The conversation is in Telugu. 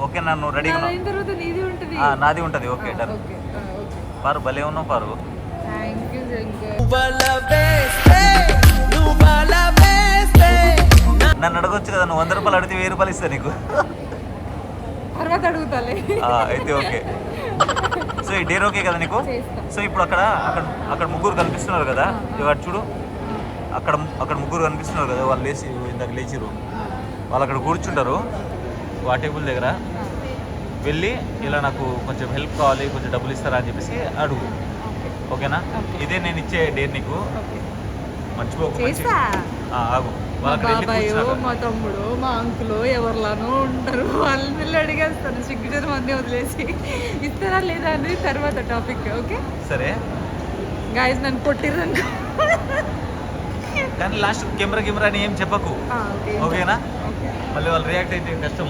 ఓకే నన్ను రెడీగా అయిన తర్వాత నీది ఉంటుంది. నాది ఉంటుంది. Okay done. Okay okay. Paru భలే ఉన్నావు పారు. Thank you Shankar. నన్ను అడగొచ్చు కదా, నువ్వు 100 రూపాయలు అడిగితే 1000 రూపాయలు ఇస్తా నీకు. తర్వాత అడుగుతాలే. అయితే ఓకే. సో ఈ డేర్ ఓకే కదా నీకు? చేస్తా. సో ఇప్పుడు అక్కడ ముగ్గురు కనిపిస్తున్నారు కదా, ఇవాడు చూడు, అక్కడ ముగ్గురు కనిపిస్తున్నారు కదా, వాళ్ళు ఇందాక లేచిరు, వాళ్ళు అక్కడ కూర్చుంటారు ఆ టేబుల్ దగ్గర. వెళ్ళి ఇలా నాకు కొంచెం హెల్ప్ కావాలి, కొంచెం డబ్బులు ఇస్తారా అని చెప్పేసి అడుగు. ఓకేనా? ఇదే నేను ఇచ్చే డేర్ నీకు, మర్చిపోకు. చేస్తా. ఆగు. మా బాబాయ్, మా తమ్ముడు, మా అంకులు ఎవరిలానో ఉంటారు, వాళ్ళని వెళ్ళి అడిగేస్తాను. సిగ్గుజన మంది వదిలేసి ఇస్తారా లేదా అనేది తర్వాత టాపిక్. ఓకే సరే గాయస్, నన్ను కొట్టిర్రనుకో. కానీ లాస్ట్ కెమెరా అని ఏం చెప్పకు. ఓకేనా? మళ్ళీ వాళ్ళు రియాక్ట్ అయితే కష్టం.